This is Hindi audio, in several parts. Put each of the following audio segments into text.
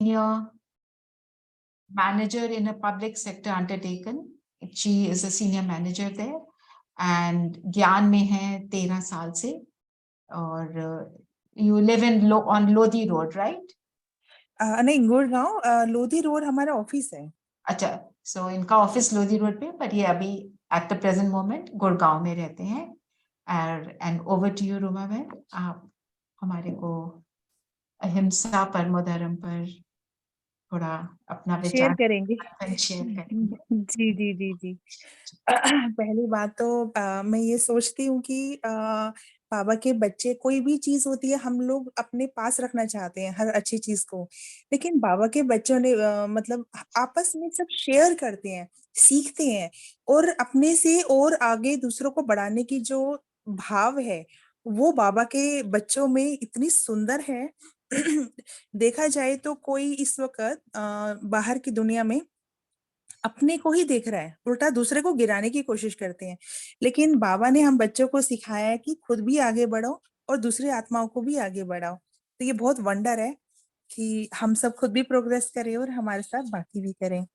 senior manager in a public sector undertaken. She is a senior manager there and ज्ञान में है 13 साल से और you live in on Lodi Road, right? नहीं, गुड़गांव लोधी रोड हमारा ऑफिस है। अच्छा, so इनका ऑफिस लोधी रोड पे, पर ये अभी at the present moment Gurgaon में रहते हैं। And over to you, Ruma बहन, आप हमारे को अहिंसा परमो धर्म पर थोड़ा अपना शेयर विचार करेंगे। शेयर करेंगे। जी जी जी जी। पहली बात तो मैं ये सोचती हूँ कि बाबा के बच्चे, कोई भी चीज होती है हम लोग अपने पास रखना चाहते हैं, हर अच्छी चीज को, लेकिन बाबा के बच्चों ने मतलब आपस में सब शेयर करते हैं, सीखते हैं, और अपने से और आगे दूसरों को बढ़ाने की जो भाव है वो बाबा के बच्चों में इतनी सुंदर है। देखा जाए तो कोई इस वक्त बाहर की दुनिया में अपने को ही देख रहा है, उल्टा दूसरे को गिराने की कोशिश करते हैं, लेकिन बाबा ने हम बच्चों को सिखाया है कि खुद भी आगे बढ़ो और दूसरी आत्माओं को भी आगे बढ़ाओ। तो ये बहुत वंडर है कि हम सब खुद भी प्रोग्रेस करें और हमारे साथ बाकी भी करें।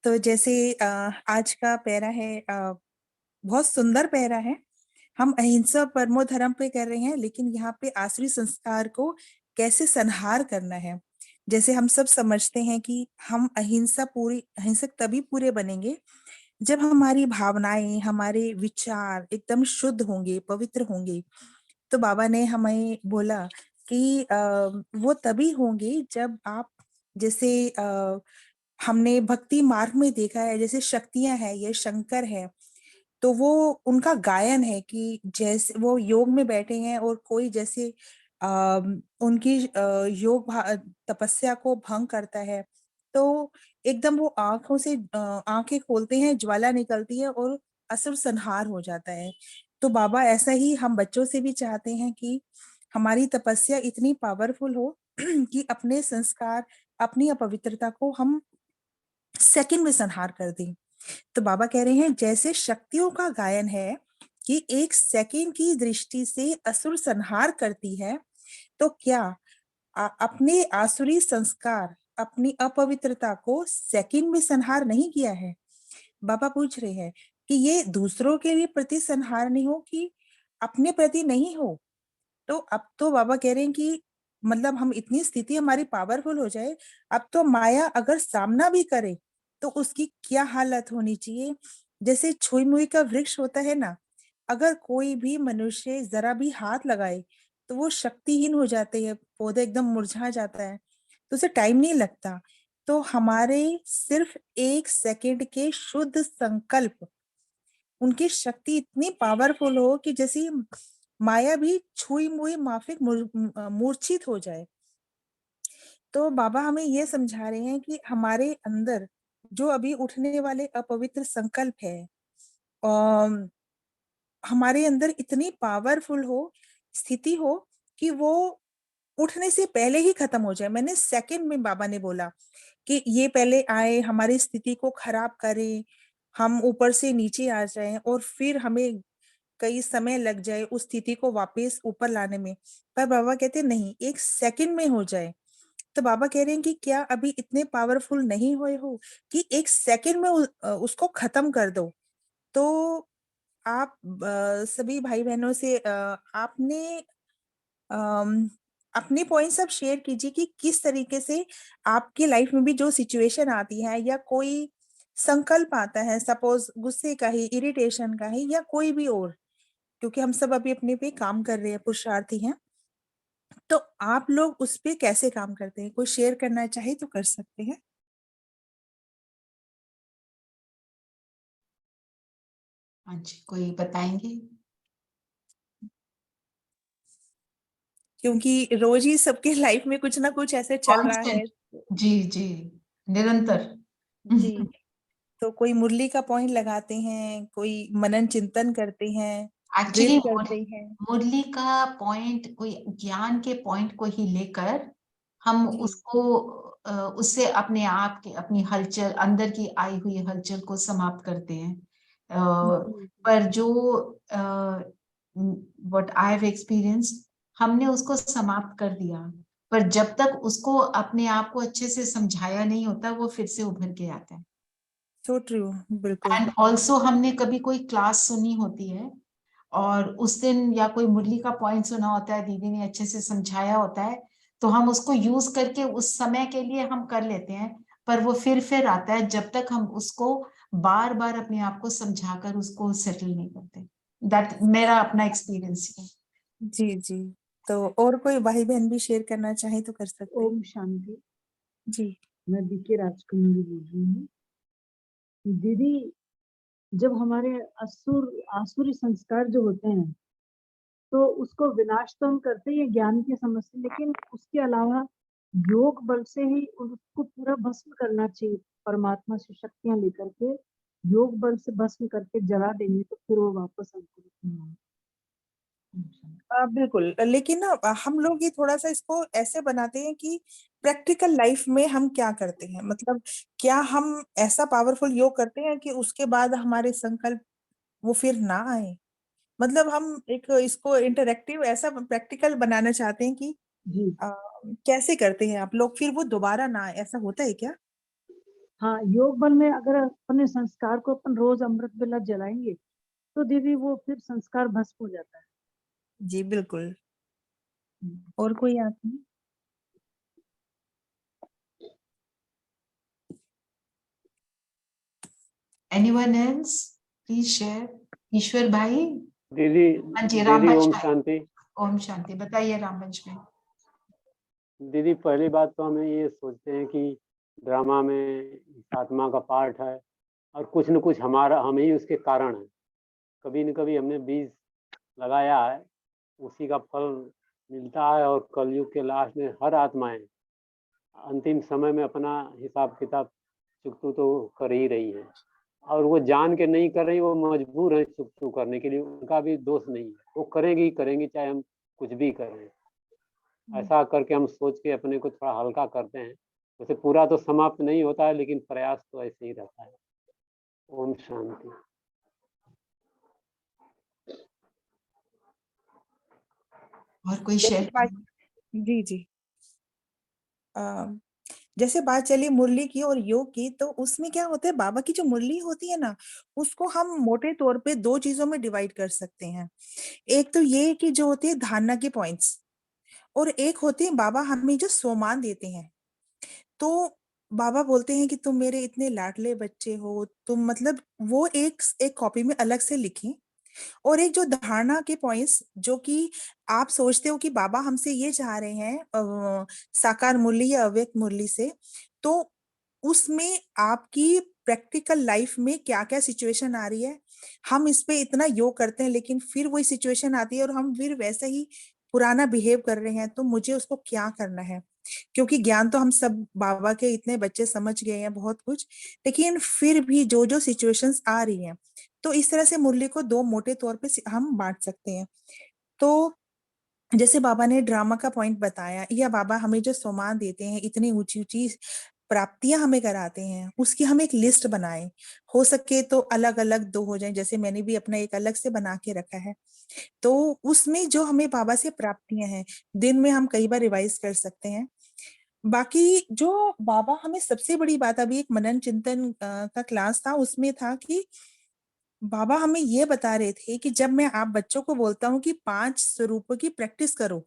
तो जैसे आज का पैरा है, बहुत सुंदर पैरा है। हम अहिंसा परमो धर्म पे कर रहे हैं, लेकिन यहाँ पे आसुरी संस्कार को कैसे संहार करना है। जैसे हम सब समझते हैं कि हम अहिंसक तभी पूरे बनेंगे जब हमारी भावनाएं, हमारे विचार एकदम शुद्ध होंगे, पवित्र होंगे। तो बाबा ने हमें बोला कि वो तभी होंगे जब आप, जैसे हमने भक्ति मार्ग में देखा है, जैसे शक्तियां है, ये शंकर है, तो वो उनका गायन है कि जैसे वो योग में बैठे हैं और कोई जैसे उनकी तपस्या को भंग करता है, तो एकदम वो आंखों से आंखें खोलते हैं, ज्वाला निकलती है और असुर संहार हो जाता है। तो बाबा ऐसा ही हम बच्चों से भी चाहते हैं कि हमारी तपस्या इतनी पावरफुल हो कि अपने संस्कार, अपनी अपवित्रता को हम सेकंड में संहार कर दें। तो बाबा कह रहे हैं जैसे शक्तियों का गायन है कि एक सेकंड की दृष्टि से असुर संहार करती है, तो क्या अपने आसुरी संस्कार, अपनी अपवित्रता को सेकंड में संहार नहीं किया है। बाबा पूछ रहे हैं कि ये दूसरों के लिए प्रति संहार नहीं हो कि अपने प्रति नहीं हो। तो अब तो बाबा कह रहे हैं कि मतलब हम इतनी स्थिति हमारी पावरफुल हो जाए, अब तो माया अगर सामना भी करे तो उसकी क्या हालत होनी चाहिए। जैसे छुई मुई का वृक्ष होता है ना, अगर कोई भी मनुष्य जरा भी हाथ लगाए तो वो शक्तिहीन हो जाते हैं, पौधा एकदम मुरझा जाता है, तो उसे टाइम नहीं लगता। तो हमारे सिर्फ एक सेकंड के शुद्ध संकल्प, उनकी शक्ति इतनी पावरफुल हो कि जैसी माया भी छुई मुई माफिक मूर्छित हो जाए। तो बाबा हमें ये समझा रहे हैं कि हमारे अंदर जो अभी उठने वाले अपवित्र संकल्प है, हमारे अंदर इतनी पावरफुल हो, स्थिति हो कि वो उठने से पहले ही खत्म हो जाए। मैंने सेकंड में बाबा ने बोला कि ये पहले आए, हमारी स्थिति को खराब करें, हम ऊपर से नीचे आ जाएं और फिर हमें कई समय लग जाए उस स्थिति को वापस ऊपर लाने में। पर बाबा कहते नहीं, एक सेकंड में हो जाए। तो बाबा कह रहे हैं कि क्या अभी इतने पावरफुल नहीं हुए हो कि एक सेकंड में उसको खत्म कर दो। तो आप सभी भाई बहनों से आपने अपने पॉइंट्स आप शेयर कीजिए कि किस तरीके से आपकी लाइफ में भी जो सिचुएशन आती है या कोई संकल्प आता है, सपोज गुस्से का ही, इरिटेशन का ही, या कोई भी और, क्योंकि हम सब अभी अपने पे काम कर रहे हैं, पुरुषार्थी हैं, तो आप लोग उस पे कैसे काम करते हैं? कोई शेयर करना चाहे तो कर सकते हैं। हाँ जी, कोई बताएंगे? क्योंकि रोज ही सबके लाइफ में कुछ ना कुछ ऐसे चल रहा है। कांस्टेंट, जी जी, निरंतर। जी, तो कोई मुरली का पॉइंट लगाते हैं, कोई मनन चिंतन करते हैं, एक्चुअली ड्रिल करते हैं। मुरली का पॉइंट कोई ज्ञान के पॉइंट को ही लेकर हम जी उसको उससे अपने आप की अपनी हलचल, अंदर की आई हुई हलचल को समाप्त करते हैं। जी पर जो व्हाट आई हैव एक्सपीरियंस्ड, हमने उसको समाप्त कर दिया पर जब तक उसको अपने आप को अच्छे से समझाया नहीं होता वो फिर से उभर के आता है। सो ट्रू, बिल्कुल। एंड ऑल्सो हमने कभी कोई क्लास सुनी होती है और उस दिन या कोई मुरली का पॉइंट सुना होता है, दीदी ने अच्छे से समझाया होता है, तो हम उसको यूज करके उस समय के लिए हम कर लेते हैं, पर वो फिर आता है जब तक हम उसको बार बार अपने आप को समझाकर उसको सेटल नहीं करते। दैट मेरा अपना एक्सपीरियंस है। जी, जी। तो और कोई भाई-बहन भी शेयर करना चाहे तो कर सकते हैं। ओम शांति। जी। मैं बीके राजकुमारी बोल रही हूँ। दीदी, जब हमारे आसुरी संस्कार जो होते हैं, तो उसको विनाश तो हम करते ही हैं ज्ञान की समझ से, लेकिन उसके अलावा योग बल से ही उसको पूरा भस्म करना चाहिए। परमात्मा से शक्तियां लेकर के योग बल से भस्म करके जला देंगे तो फिर वो वापस अंकुरित नहीं होगा। बिल्कुल, लेकिन ना हम लोग ये थोड़ा-सा इसको ऐसे बनाते हैं कि प्रैक्टिकल लाइफ में हम क्या करते हैं? मतलब क्या हम ऐसा पावरफुल योग करते हैं कि उसके बाद हमारे संकल्प वो फिर ना आए? मतलब हम एक इसको इंटरैक्टिव ऐसा प्रैक्टिकल बनाना चाहते हैं कि जी अ, कैसे करते हैं आप लोग फिर वो दोबारा ना आए, ऐसा होता है क्या? हाँ, योग बल में अगर अपने संस्कार को अपन रोज अमृत वेला जलाएंगे तो दीदी वो फिर संस्कार भस्म हो जाता है। जी, बिल्कुल। हम्म। और कोई आप में? Anyone else please share. Ishwar भाई। दीदी हाँ जी, दीदी रामवंश ओम भाई। शांति। ओम शांति, बताइए रामवंश भाई। दीदी पहली बात तो हमें ये सोचते हैं कि ड्रामा में इस आत्मा का पार्ट है और कुछ न कुछ हमारा हम ही उसके कारण हैं। कभी न कभी हमने बीज लगाया है, उसी का फल मिलता है और कलयुग के लास्ट में हर आत्माएं अंतिम समय में अपना हिसाब किताब चुकतू तो कर ही रही है और वो जान के नहीं कर रही, वो मजबूर है चुकतू करने के लिए। उनका भी दोष नहीं है, वो करेंगी करेंगी चाहे हम कुछ भी करें। ऐसा करके हम सोच के अपने को थोड़ा हल्का करते हैं। वैसे पूरा तो समाप्त नहीं होता है लेकिन प्रयास तो ऐसे ही रहता है। ओम शांति। और कोई जैसे शेयर? बात जी, जी। अ, जैसे बात चली मुरली की और योग की, तो उसमें क्या होता है, बाबा की जो मुरली होती है ना, उसको हम मोटे तौर पे 2 चीज़ों में डिवाइड कर सकते हैं। एक तो ये कि जो होती है धारणा के पॉइंट्स, और एक होते हैं बाबा हमें जो सोमान देते हैं। तो बाबा बोलते हैं कि तुम मेरे इतने लाडले बच्चे हो, तुम मतलब वो एक कॉपी में अलग से लिखें। और एक जो धारणा के पॉइंट्स जो कि आप सोचते हो कि बाबा हमसे ये चाह रहे हैं साकार मुरली या अव्यक्त मुरली से, तो उसमें आपकी प्रैक्टिकल लाइफ में क्या-क्या सिचुएशन आ रही है, हम इस पे इतना योग करते हैं लेकिन फिर वही सिचुएशन आती है और हम फिर वैसे ही पुराना बिहेव कर रहे हैं, तो मुझे उसको क्या करना है? क्योंकि ज्ञान तो हम सब बाबा के इतने बच्चे समझ गए हैं बहुत कुछ, लेकिन फिर भी जो-जो सिचुएशंस आ रही हैं, तो इस तरह से मुरली को 2 मोटे तौर पे हम बाँट सकते हैं। तो जैसे बाबा ने ड्रामा का पॉइंट बताया या बाबा हमें जो सम्मान देते हैं, इतनी ऊँची-ऊँची प्राप्तियाँ हमें कराते हैं, उसकी हम एक लिस्ट बनाएँ। हो सके तो अलग-अलग 2 हो जाएँ, जैसे मैंने भी अपना एक अलग से बना के रखा है। तो उसमें जो हमें बाबा से प्राप्तियाँ हैं, दिन में हम कई बार रिवाइज़ कर सकते हैं। बाकी जो बाबा हमें सबसे बड़ी बात, अभी एक मनन चिंतन का क्लास था, उसमें था कि बाबा हमें ये बता रहे थे कि जब मैं आप बच्चों को बोलता हूँ कि 5 स्वरूपों की प्रैक्टिस करो,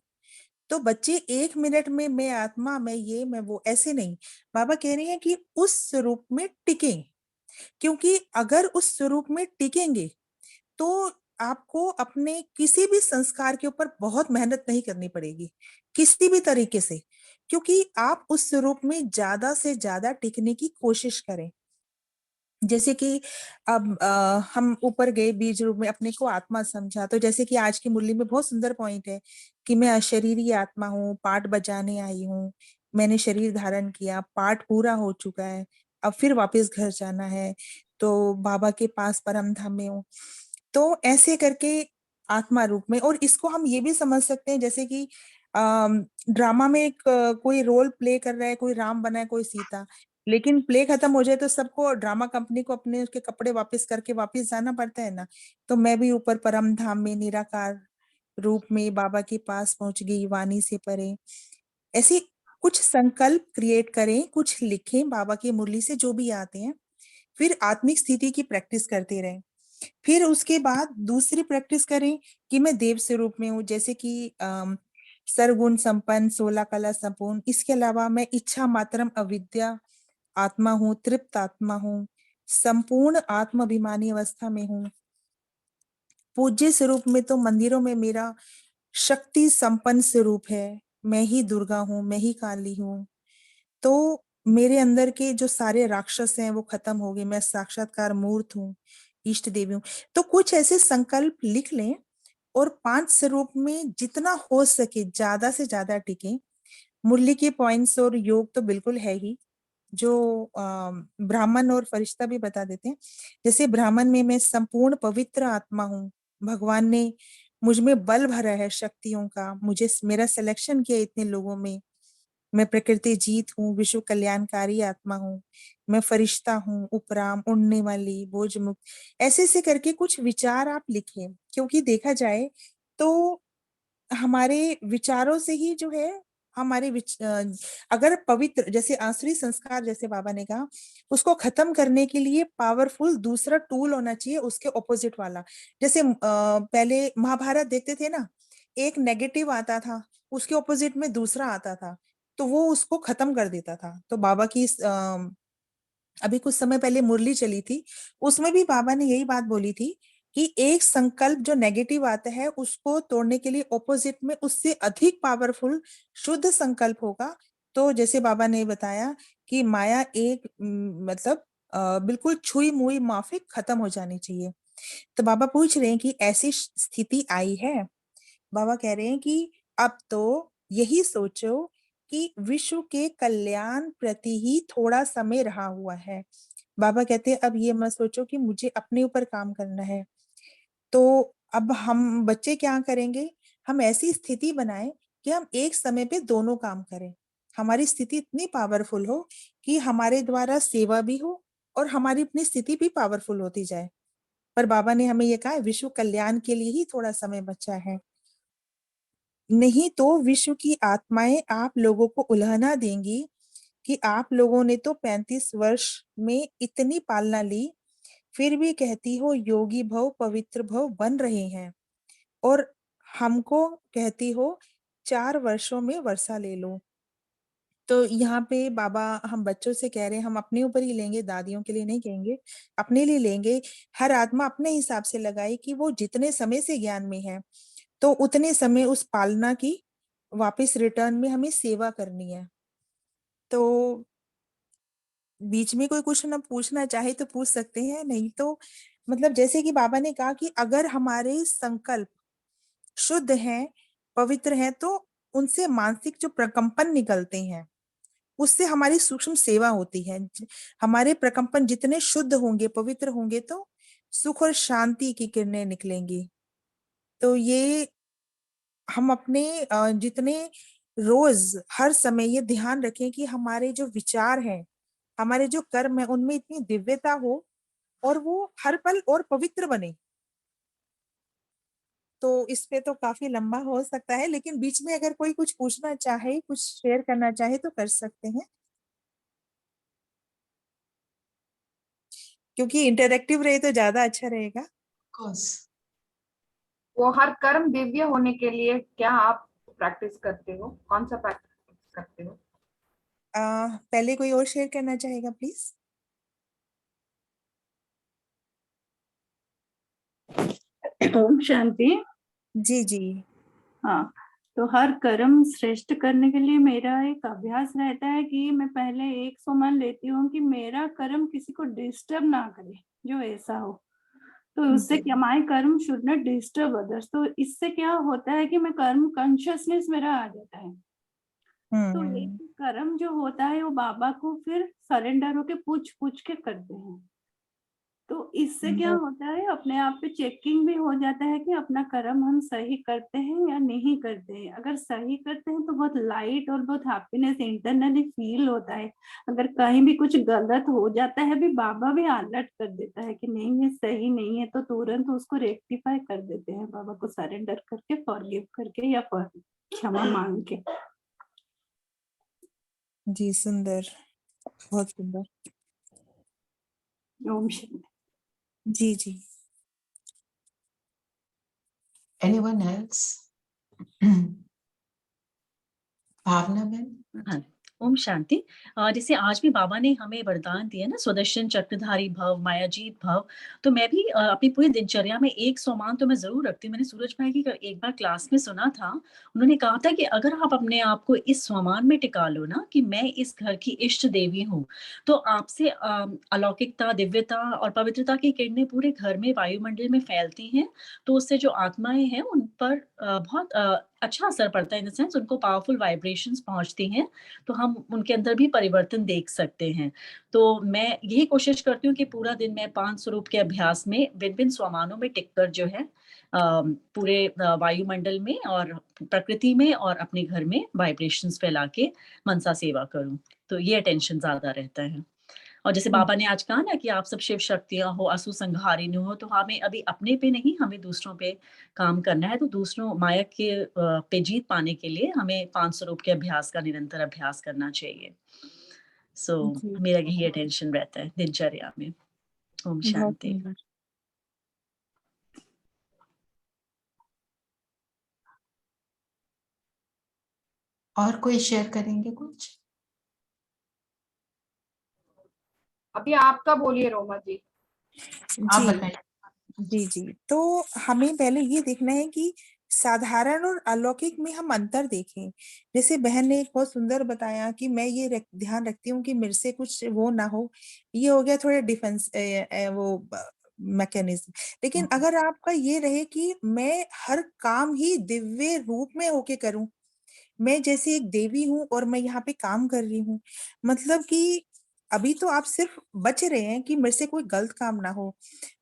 तो बच्चे 1 मिनट में मैं आत्मा, मैं ये, मैं वो, ऐसे नहीं। बाबा कह रहे हैं कि उस स्वरूप में टिकें, क्योंकि अगर उस स्वरूप में टिकेंगे, तो आपको अपने किसी भी संस्कार के ऊपर बहुत मेहनत नहीं करनी पड़ेगी, किसी भी तरीके से, क्योंकि आप उस स्वरूप में ज़्यादा से ज़्यादा टिकने की कोशिश करें। जैसे कि अब हम ऊपर गए बीज रूप में अपने को आत्मा समझा, तो जैसे कि आज की मुरली में बहुत सुंदर पॉइंट है कि मैं अशरीरी आत्मा हूँ, पाठ बजाने आई हूँ, मैंने शरीर धारण किया, पाठ पूरा हो चुका है, अब फिर वापस घर जाना है, तो बाबा के पास परम धाम में हूँ। तो ऐसे करके आत्मा रूप में, और इसको हम ये भी समझ सकते हैं जैसे कि ड्रामा में एक कोई रोल प्ले कर रहा है, कोई राम बना है, कोई सीता, लेकिन प्ले खत्म हो जाए तो सबको, ड्रामा कंपनी को अपने उसके कपड़े वापस करके वापस जाना पड़ता है ना। तो मैं भी ऊपर परम धाम में निराकार रूप में बाबा के पास पहुंच गई, वाणी से परे। ऐसे कुछ संकल्प क्रिएट करें, कुछ लिखें बाबा की मुरली से जो भी आते हैं, फिर आत्मिक स्थिति की प्रैक्टिस करते रहें। फिर उसके बाद दूसरी प्रैक्टिस करें कि मैं देव स्वरूप में हूँ, जैसे कि सर्वगुण संपन्न, 16 कला संपूर्ण। इसके अलावा मैं इच्छा मात्रम अविद्या आत्मा हूँ, तृप्त आत्मा हूँ, संपूर्ण आत्माभिमानी अवस्था में हूँ। पूज्य स्वरूप में तो मंदिरों में मेरा शक्ति संपन्न स्वरूप है, मैं ही दुर्गा हूँ, मैं ही काली हूँ। तो मेरे अंदर के जो सारे राक्षस हैं वो खत्म हो गए, मैं साक्षात्कार मूर्त हूँ, इष्ट देवी हूँ। तो कुछ ऐसे संकल्प लिख लें और 5 स्वरूप में जितना हो सके ज्यादा से ज्यादा टिके। मुरली के पॉइंट्स और योग तो बिल्कुल है ही, जो ब्राह्मण और फरिश्ता भी बता देते हैं। जैसे ब्राह्मण में मैं संपूर्ण पवित्र आत्मा हूँ, भगवान ने मुझ में बल भरा है शक्तियों का, मुझे मेरा सिलेक्शन किया इतने लोगों में। मैं प्रकृति जीत हूँ, विश्व कल्याणकारी आत्मा हूँ, मैं फरिश्ता हूँ, उपराम, उड़ने वाली, बोझ मुक्त। ऐसे ऐसे करके कुछ विचार आप लिखें, क्योंकि देखा जाए तो हमारे विचारों से ही जो है हमारे अगर पवित्र, जैसे आसुरी संस्कार जैसे बाबा ने कहा, उसको खत्म करने के लिए पावरफुल दूसरा टूल होना चाहिए, उसके ऑपोजिट वाला। जैसे पहले महाभारत देखते थे ना, एक नेगेटिव आता था, उसके ऑपोजिट में दूसरा आता था, तो वो उसको खत्म कर देता था। तो बाबा की अभी कुछ समय पहले मुरली चली थी, उसमें भी बाबा ने यही बात बोली थी कि एक संकल्प जो नेगेटिव आता है उसको तोड़ने के लिए ऑपोजिट में उससे अधिक पावरफुल शुद्ध संकल्प होगा। तो जैसे बाबा ने बताया कि माया एक मतलब बिल्कुल छुई मुई माफिक खत्म हो जानी चाहिए। तो बाबा पूछ रहे हैं कि ऐसी स्थिति आई है। बाबा कह रहे हैं कि अब तो यही सोचो कि विश्व के कल्याण प्रति ही थोड़ा समय रहा हुआ है। बाबा कहते हैं अब ये मत सोचो कि मुझे अपने ऊपर काम करना है। तो अब हम बच्चे क्या करेंगे, हम ऐसी स्थिति बनाएं कि हम एक समय पे दोनों काम करें। हमारी स्थिति इतनी पावरफुल हो कि हमारे द्वारा सेवा भी हो और हमारी अपनी स्थिति भी पावरफुल होती जाए। पर बाबा ने हमें ये कहा विश्व कल्याण के लिए ही थोड़ा समय बचा है, नहीं तो विश्व की आत्माएं आप लोगों को उल्हाना देंगी कि आप लोगों ने तो 35 वर्ष में इतनी पालना ली, फिर भी कहती हो योगी भव पवित्र भव बन रहे हैं, और हमको कहती हो 4 वर्षों में वर्षा ले लो। तो यहाँ पे बाबा हम बच्चों से कह रहे हैं, हम अपने ऊपर ही लेंगे, दादियों के लिए नहीं कहेंगे, अपने लिए लेंगे। हर आत्मा अपने हिसाब से लगाए कि वो जितने समय से ज्ञान में है तो उतने समय उस पालना की वापस रिटर्न में हमें सेवा करनी है। तो बीच में कोई क्वेश्चन आप पूछना चाहे तो पूछ सकते हैं, नहीं तो मतलब जैसे कि बाबा ने कहा कि अगर हमारे संकल्प शुद्ध हैं, पवित्र हैं, तो उनसे मानसिक जो प्रकंपन निकलते हैं उससे हमारी सूक्ष्म सेवा होती है। हमारे प्रकंपन जितने शुद्ध होंगे, पवित्र होंगे, तो सुख और शांति की किरणें निकलेंगी। तो ये हम अपने जितने रोज हर समय ये ध्यान रखें कि हमारे जो विचार हैं, हमारे जो कर्म है, उनमें इतनी दिव्यता हो और वो हर पल और पवित्र बने। तो इस पे तो काफी लंबा हो सकता है, लेकिन बीच में अगर कोई कुछ पूछना चाहे, कुछ शेयर करना चाहे तो कर सकते हैं, क्योंकि इंटरेक्टिव रहे तो ज्यादा अच्छा रहेगा। course. वो हर कर्म दिव्य होने के लिए क्या आप प्रैक्टिस करते हो, कौन सा प्रैक्टिस करते हो? पहले कोई और शेयर करना चाहेगा प्लीज। ओम शांति। जी जी। हाँ, तो हर कर्म श्रेष्ठ करने के लिए मेरा एक अभ्यास रहता है कि मैं पहले 100 मान लेती हूँ कि मेरा कर्म किसी को डिस्टर्ब ना करे, जो ऐसा हो। तो उससे क्या, माय कर्म शुड नॉट डिस्टर्ब अदर्स। तो इससे क्या होता है कि मैं कर्म कॉन्शियसनेस मेरा आ जाता है। तो एक कर्म जो होता है वो बाबा को फिर सरेंडर होके पूछ पूछ के करते हैं। तो इससे क्या होता है, अपने आप पे चेकिंग भी हो जाता है कि अपना कर्म हम सही करते हैं या नहीं करते हैं। अगर सही करते हैं तो बहुत लाइट और बहुत हैप्पीनेस इंटरनली फील होता है। अगर कहीं भी कुछ गलत हो जाता है भी, बाबा भी अलर्ट कर देता है कि नहीं ये सही नहीं है, तो तुरंत उसको रेक्टिफाई कर देते हैं बाबा को सरेंडर करके, फॉरगिव करके या क्षमा मांग के। जी, सुंदर, बहुत सुंदर। ओम शांति। जी, जी। Anyone else? भावना मैम। हाँ, ओम शांति। जैसे आज भी बाबा ने हमें वरदान दिया ना, सुदर्शन चक्रधारी भव, मायाजीत भव। तो मैं भी अपनी पूरी दिनचर्या में एक सोमान तो मैं ज़रूर रखती हूँ। मैंने सूरज भाई की एक बार क्लास में सुना था, उन्होंने कहा था कि अगर आप अपने आप को इस सोमान में टिका लो ना कि मैं इस घर की इष्ट देवी हूँ, तो आपसे अलौकिकता, दिव्यता और पवित्रता की किरणें पूरे घर में, वायुमंडल में फैलती हैं। तो उससे जो आत्माएँ हैं उन पर बहुत अच्छा असर पड़ता है, इन द सेंस उनको पावरफुल वाइब्रेशंस पहुँचती हैं, तो हम उनके अंदर भी परिवर्तन देख सकते हैं। तो मैं यही कोशिश करती हूँ कि पूरा दिन मैं 5 स्वरूप के अभ्यास में विभिन्न स्वमानों में टिककर जो है पूरे वायुमंडल में और प्रकृति में और अपने घर में वाइब्रेशंस फैला के मनसा सेवा करूँ। तो ये अटेंशन ज़्यादा रहता है। और जैसे बाबा ने आज कहा ना कि आप सब शिव शक्तियाँ हो, असुर संहारिणी हो, तो हमें अभी अपने पे नहीं, हमें दूसरों पे काम करना है। तो दूसरों माया के पे जीत पाने के लिए हमें 5 स्वरूप के अभ्यास का निरंतर अभ्यास करना चाहिए। सो जी, मेरा यही अटेंशन रहता है दिनचर्या में। ओम बहुत शांति। सुंदर। और कोई शेयर करेंगे कुछ? अभी आपका बोलिए रोमा जी। आप जी, बताइए। जी, जी। तो हमें पहले ये देखना है कि साधारण और अलौकिक में हम अंतर देखें। जैसे बहन ने एक बहुत सुंदर बताया कि मैं ये ध्यान रखती हूँ कि मेरे से कुछ वो ना हो। ये हो गया थोड़ा डिफेंस वो मैकेनिज्म। लेकिन अगर आपका ये रहे कि मैं हर काम ही दिव्य रूप में होके करूं, मैं जैसे एक देवी हूँ और मैं यहाँ पे काम कर रही हूँ, मतलब कि अभी तो आप सिर्फ बच रहे हैं कि मेरे से कोई गलत काम ना हो,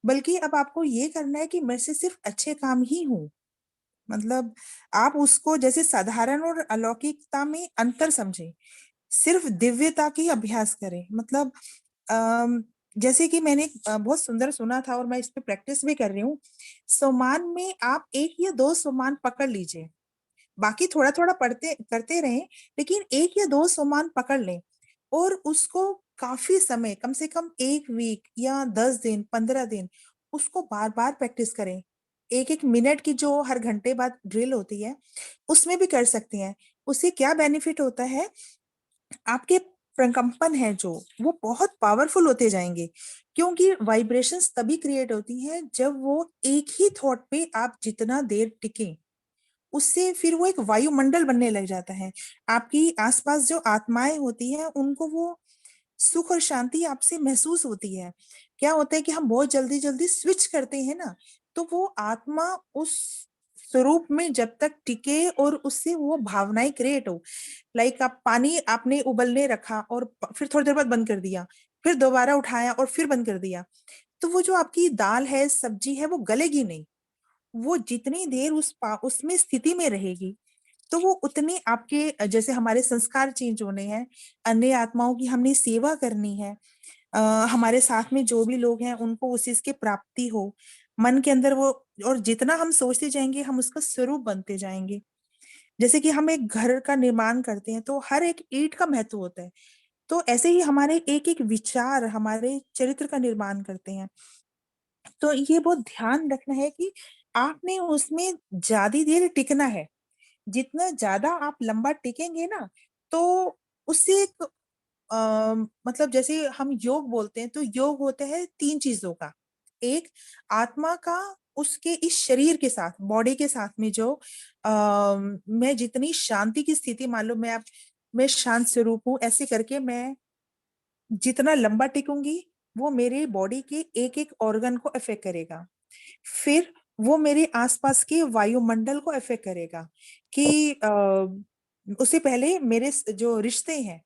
बल्कि अब आपको ये करना है कि मेरे से सिर्फ अच्छे काम ही हो। मतलब आप उसको जैसे साधारण और अलौकिकता में अंतर समझें, सिर्फ दिव्यता की अभ्यास करें। मतलब अम, जैसे कि मैंने बहुत सुंदर सुना था और मैं इस पे प्रैक्टिस भी कर रही हूँ। सोमान में आप 1 या 2 सोमान पकड़ लीजिए, बाकी थोड़ा थोड़ा पढ़ते करते रहें, लेकिन 1 या 2 सोमान पकड़ लें और उसको काफी समय, कम से कम 1 वीक या 10 दिन, 15 दिन उसको बार बार प्रैक्टिस करें। 1-1 मिनट की जो हर घंटे बाद ड्रिल होती है, उसमें भी कर सकते हैं। उससे क्या बेनिफिट होता है, आपके प्रकंपन है जो वो बहुत पावरफुल होते जाएंगे, क्योंकि वाइब्रेशंस तभी क्रिएट होती हैं जब वो एक ही थॉट पे आप जितना देर टिके, उससे फिर वो एक वायुमंडल बनने लग जाता है। आपकी आसपास जो आत्माएं होती हैं उनको वो सुख और शांति आपसे महसूस होती है। क्या होता है कि हम बहुत जल्दी जल्दी स्विच करते हैं ना, तो वो आत्मा उस स्वरूप में जब तक टिके और उससे वो भावनाएं क्रिएट हो, लाइक आप पानी आपने उबलने रखा और फिर थोड़ी देर बाद बंद कर दिया, फिर दोबारा उठाया और फिर बंद कर दिया, तो वो जो आपकी दाल है, सब्जी है, वो गलेगी नहीं। वो जितनी देर उसमें स्थिति में रहेगी, तो वो उतने आपके जैसे हमारे संस्कार चेंज होने हैं, अन्य आत्माओं की हमने सेवा करनी है, हमारे साथ में जो भी लोग हैं उनको उस चीज की प्राप्ति हो, मन के अंदर वो, और जितना हम सोचते जाएंगे हम उसका स्वरूप बनते जाएंगे। जैसे कि हम एक घर का निर्माण करते हैं तो हर एक ईंट का महत्व होता है, तो ऐसे ही हमारे एक एक विचार हमारे चरित्र का निर्माण करते हैं। तो ये बहुत ध्यान रखना है कि आपने उसमें ज्यादा देर टिकना है। जितना ज्यादा आप लंबा टिकेंगे ना, तो उससे एक मतलब जैसे हम योग बोलते हैं, तो योग होता है 3 चीजों का। एक, आत्मा का उसके इस शरीर के साथ, बॉडी के साथ में जो मैं जितनी शांति की स्थिति, मान लो मैं शांत स्वरूप हूँ, ऐसे करके मैं जितना लंबा टिकूंगी वो मेरे बॉडी के एक एक ऑर्गन को अफेक्ट करेगा। फिर वो मेरे आसपास के वायुमंडल को अफेक्ट करेगा कि उससे पहले मेरे जो रिश्ते हैं,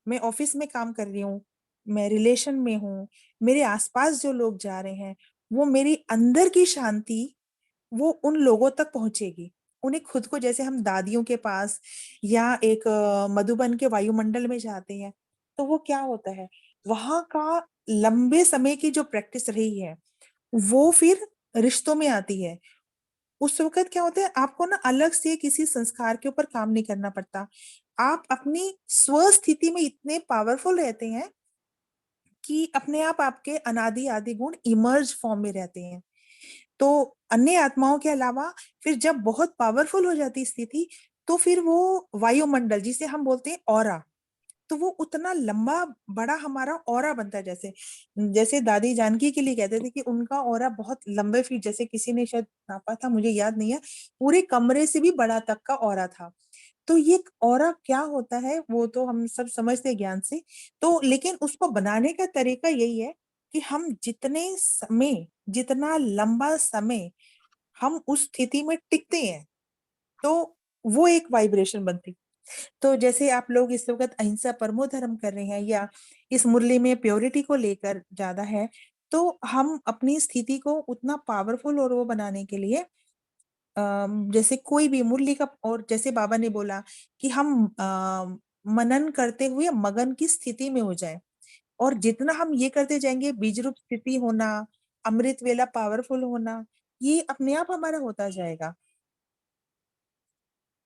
मैं ऑफिस में काम कर रही हूँ, मैं रिलेशन में हूँ, मेरे आसपास जो लोग जा रहे हैं, वो मेरी अंदर की शांति वो उन लोगों तक पहुंचेगी। उन्हें खुद को, जैसे हम दादियों के पास या एक मधुबन के वायुमंडल में जाते हैं, तो वो क्या होता है, वहां का लंबे समय की जो प्रैक्टिस रही है वो फिर रिश्तों में आती है। उस वक्त क्या होता है, आपको ना अलग से किसी संस्कार के ऊपर काम नहीं करना पड़ता। आप अपनी स्व स्थिति में इतने पावरफुल रहते हैं कि अपने आप आपके अनादि आदि गुण इमर्ज फॉर्म में रहते हैं। तो अन्य आत्माओं के अलावा फिर जब बहुत पावरफुल हो जाती स्थिति, तो फिर वो वायुमंडल जिसे हम बोलते हैं ऑरा, तो वो उतना लंबा बड़ा हमारा ऑरा बनता है। जैसे जैसे दादी जानकी के लिए कहते थे कि उनका ऑरा बहुत लंबे फीट, जैसे किसी ने शायद नापा था, मुझे याद नहीं है, पूरे कमरे से भी बड़ा तक का ऑरा था। तो ये ऑरा क्या होता है वो तो हम सब समझते हैं ज्ञान से। तो लेकिन उसको बनाने का तरीका यही है कि हम जितना लंबा समय हम उस स्थिति में टिकते हैं, तो वो एक वाइब्रेशन बनती। तो जैसे आप लोग इस वक्त अहिंसा परमो धर्म कर रहे हैं, या इस मुरली में प्योरिटी को लेकर ज्यादा है, तो हम अपनी स्थिति को उतना पावरफुल और वो बनाने के लिए जैसे कोई भी मुरली का, और जैसे बाबा ने बोला कि हम मनन करते हुए मगन की स्थिति में हो जाए, और जितना हम ये करते जाएंगे, बीज रूप स्थिति होना, अमृत वेला पावरफुल होना, ये अपने आप हमारा होता जाएगा।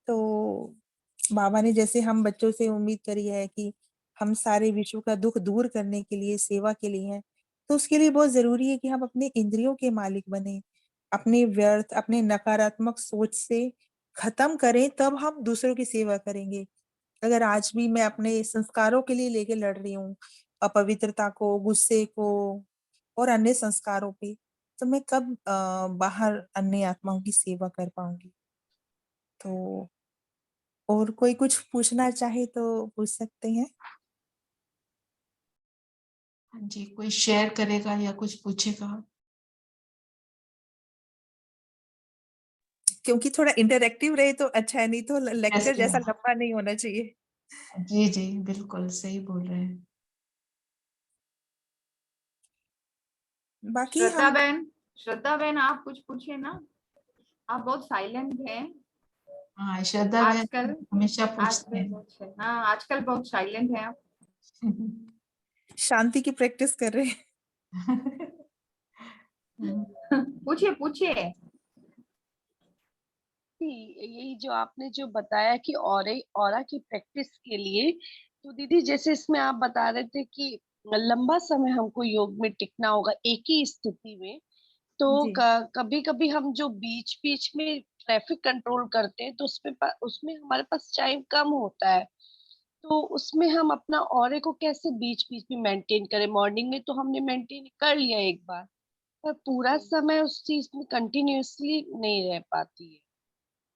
तो बाबा ने जैसे हम बच्चों से उम्मीद करी है कि हम सारे विश्व का दुख दूर करने के लिए, सेवा के लिए हैं, तो उसके लिए बहुत जरूरी है कि हम अपने इंद्रियों के मालिक बने, अपने व्यर्थ, अपने नकारात्मक सोच से खत्म करें, तब हम दूसरों की सेवा करेंगे। अगर आज भी मैं अपने संस्कारों के लिए लेके लड़ रही हूँ, अपवित्रता को, गुस्से को और अन्य संस्कारों पे, तो मैं कब बाहर अन्य आत्माओं की सेवा कर पाऊंगी। तो और कोई कुछ पूछना चाहे तो पूछ सकते हैं। हाँ जी, कोई शेयर करेगा या कुछ पूछेगा? क्योंकि थोड़ा इंटरैक्टिव रहे तो अच्छा है, नहीं तो लेक्चर ऐसे जैसा लंबा नहीं होना चाहिए। जी जी, बिल्कुल सही बोल रहे हैं। बाकी श्रद्धा हम बहन, श्रद्धा बहन आप कुछ पूछिए ना, आप बहुत साइलेंट हैं हाँ, श्रद्धा बहन आजकल। हमेशा पूछते आजकल हैं। बहुत, हाँ आजकल बहुत साइलेंट हैं आप। शांति की प्रैक्टिस कर रहे हैं। पूछिए पूछिए। यही जो आपने जो बताया कि ऑरा की प्रैक्टिस के लिए, तो दीदी जैसे इसमें आप बता रहे थे कि लंबा समय हमको योग में टिकना होगा एक ही स्थिति में, तो जी कभी कभी हम जो बीच बीच में ट्रैफिक कंट्रोल करते हैं, तो उसमें हमारे पास टाइम कम होता है, तो उसमें हम अपना ऑरे को कैसे बीच बीच में मेंटेन करें? मॉर्निंग में तो हमने मेंटेन कर लिया एक बार, पर पूरा समय उस चीज में कंटिन्यूअसली नहीं रह पाती है।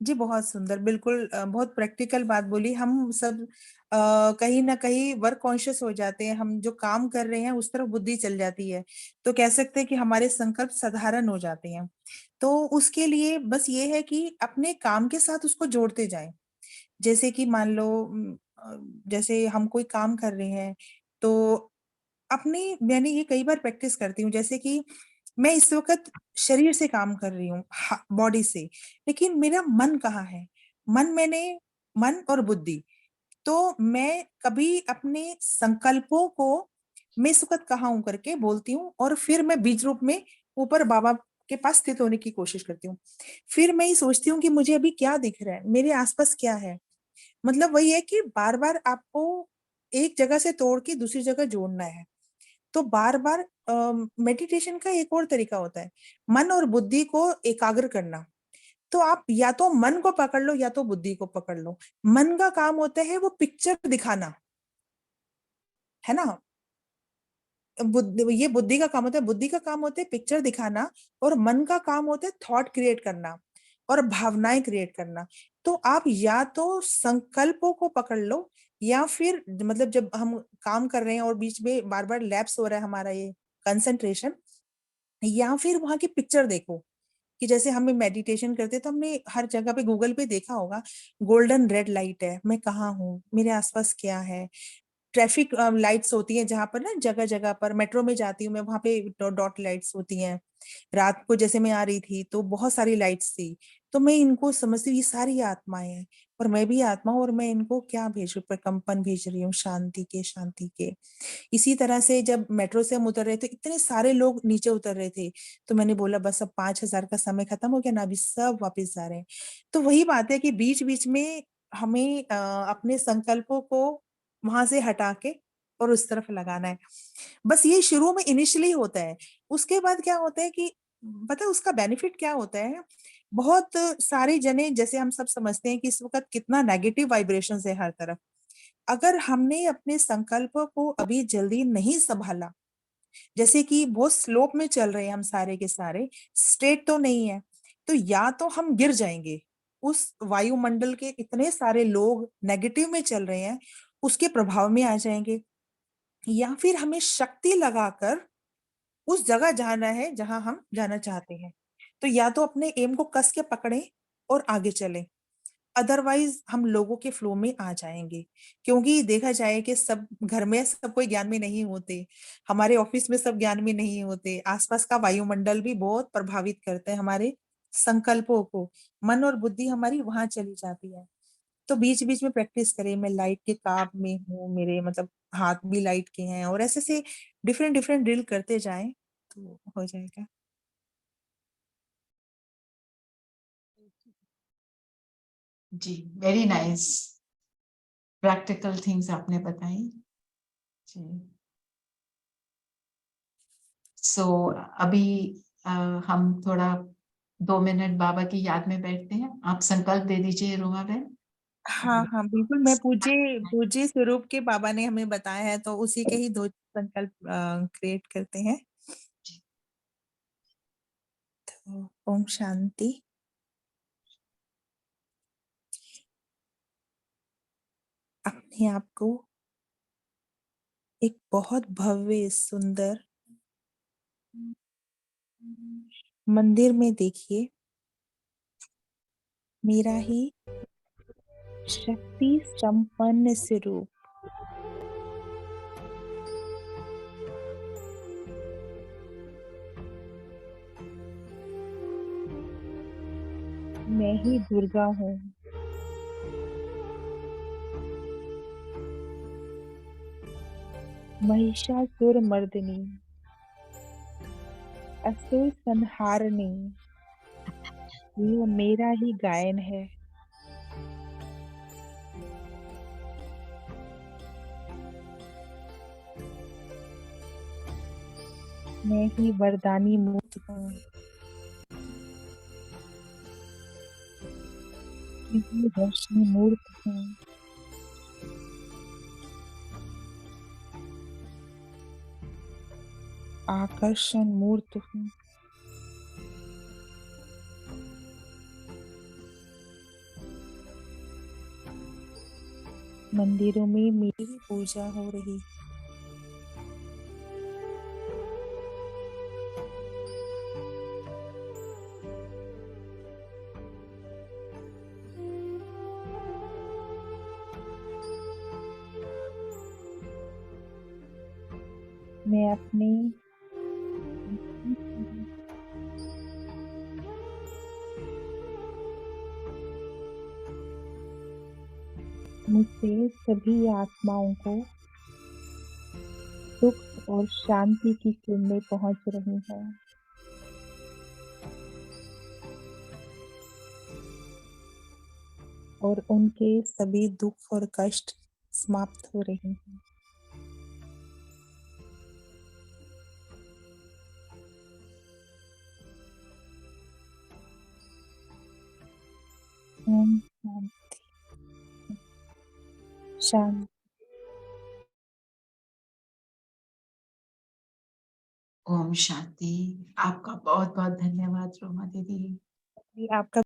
जी, बहुत सुंदर, बिल्कुल बहुत प्रैक्टिकल बात बोली। हम सब कहीं ना कहीं वर्क कॉन्शियस हो जाते हैं, हम जो काम कर रहे हैं उस तरफ बुद्धि चल जाती है, तो कह सकते हैं कि हमारे संकल्प साधारण हो जाते हैं। तो उसके लिए बस ये है कि अपने काम के साथ उसको जोड़ते जाएं। जैसे कि मान लो जैसे हम कोई काम कर रहे हैं, तो अपनी मैंने ये कई बार प्रैक्टिस करती हूँ, जैसे कि मैं इस वक्त शरीर से काम कर रही हूँ, बॉडी से, लेकिन मेरा मन कहाँ है? मन और बुद्धि, तो मैं कभी अपने संकल्पों को मैं इस वक्त कहाँ हूं करके बोलती हूँ, और फिर मैं बीज रूप में ऊपर बाबा के पास स्थित होने की कोशिश करती हूँ। फिर मैं ये सोचती हूँ कि मुझे अभी क्या दिख रहा है, मेरे आसपास क्या है। मतलब वही है कि बार बार आपको एक जगह से तोड़ के दूसरी जगह जोड़ना है। तो बार बार मेडिटेशन का एक और तरीका होता है, मन और बुद्धि को एकाग्र करना। तो आप या तो मन को पकड़ लो या तो बुद्धि को पकड़ लो। मन का काम होता है वो पिक्चर दिखाना, है ना। ये बुद्धि का काम होता है, बुद्धि का काम होता है पिक्चर दिखाना, और मन का काम होता है थॉट क्रिएट करना और भावनाएं क्रिएट करना। तो आप या तो संकल्पों को पकड़ लो, या फिर मतलब जब हम काम कर रहे हैं और बीच में बार बार लैप्स हो रहा है हमारा ये कंसंट्रेशन, या फिर वहां की पिक्चर देखो। कि जैसे हमें मेडिटेशन करते तो हमने हर जगह पे गूगल पे देखा होगा, गोल्डन रेड लाइट है, मैं कहाँ हूँ, मेरे आसपास क्या है। ट्रैफिक लाइट्स होती हैं जहां पर ना, जगह जगह पर मेट्रो में जाती हूँ मैं, वहां पे डॉट लाइट्स होती हैं। रात को जैसे मैं आ रही थी तो बहुत सारी लाइट्स थी, तो मैं इनको समझती हूँ ये सारी आत्माएं हैं, और मैं भी आत्मा हूँ, और मैं इनको क्या भेज रही हूँ, प्रकंपन भेज रही हूँ, शांति के, शांति के। इसी तरह से जब मेट्रो से हम उतर रहे थे, इतने सारे लोग नीचे उतर रहे थे, तो मैंने बोला बस अब 5,000 का समय खत्म हो गया ना, अभी सब वापस जा रहे हैं। तो वही बात है कि बीच बीच में हमें अपने संकल्पों को वहां से हटा के और उस तरफ लगाना है। बस ये शुरू में इनिशियली होता है। उसके बाद क्या होता है कि पता है उसका बेनिफिट क्या होता है? बहुत सारे जने, जैसे हम सब समझते हैं कि इस वक्त कितना नेगेटिव वाइब्रेशन है हर तरफ। अगर हमने अपने संकल्प को अभी जल्दी नहीं संभाला, जैसे कि बहुत स्लोप में चल रहे हैं हम सारे के सारे, स्ट्रेट तो नहीं है, तो या तो हम गिर जाएंगे, उस वायुमंडल के इतने सारे लोग नेगेटिव में चल रहे हैं उसके प्रभाव में आ जाएंगे, या फिर हमें शक्ति लगाकर उस जगह जाना है जहां हम जाना चाहते हैं। तो या तो अपने एम को कस के पकड़ें और आगे चलें, अदरवाइज हम लोगों के फ्लो में आ जाएंगे। क्योंकि देखा जाए कि सब घर में सब कोई ज्ञान में नहीं होते, हमारे ऑफिस में सब ज्ञान में नहीं होते, आसपास का वायुमंडल भी बहुत प्रभावित करता है हमारे संकल्पों को, मन और बुद्धि हमारी वहां चली जाती है। तो बीच बीच में प्रैक्टिस करें। मैं लाइट के काम में हूँ, मेरे मतलब हाथ भी लाइट के हैं, और ऐसे से डिफरेंट डिफरेंट ड्रिल करते जाएं तो हो जाएगा। जी, वेरी नाइस प्रैक्टिकल थिंग्स आपने बताई जी। सो अभी हम थोड़ा 2 मिनट बाबा की याद में बैठते हैं। आप संकल्प दे दीजिए रोमा बहन। हाँ हाँ बिल्कुल, मैं पूज्य पूज्य स्वरूप के बाबा ने हमें बताया है तो उसी के ही दो संकल्प क्रिएट करते हैं। तो ओम शांति। अपने आप को एक बहुत भव्य सुंदर मंदिर में देखिए, मेरा ही शक्ति संपन्न स्वरूप मैं ही दुर्गा हूँ। महिषासुर मर्दिनी, असुर संहारणी, ये मेरा ही गायन है। मैं ही वरदानी मूर्त हूँ। मैं ही रोशनी मूर्त हूँ। आकर्षण मूर्त हूँ। मंदिरों में मेरी पूजा हो रही। मैं अपने मुझसे सभी आत्माओं को सुख और शांति की किरणें पहुंच रही हैं। और उनके सभी दुख और कष्ट समाप्त हो रहे हैं। ओम शांति शांति। ओम शांति। आपका बहुत बहुत धन्यवाद रोमा दीदी। आपका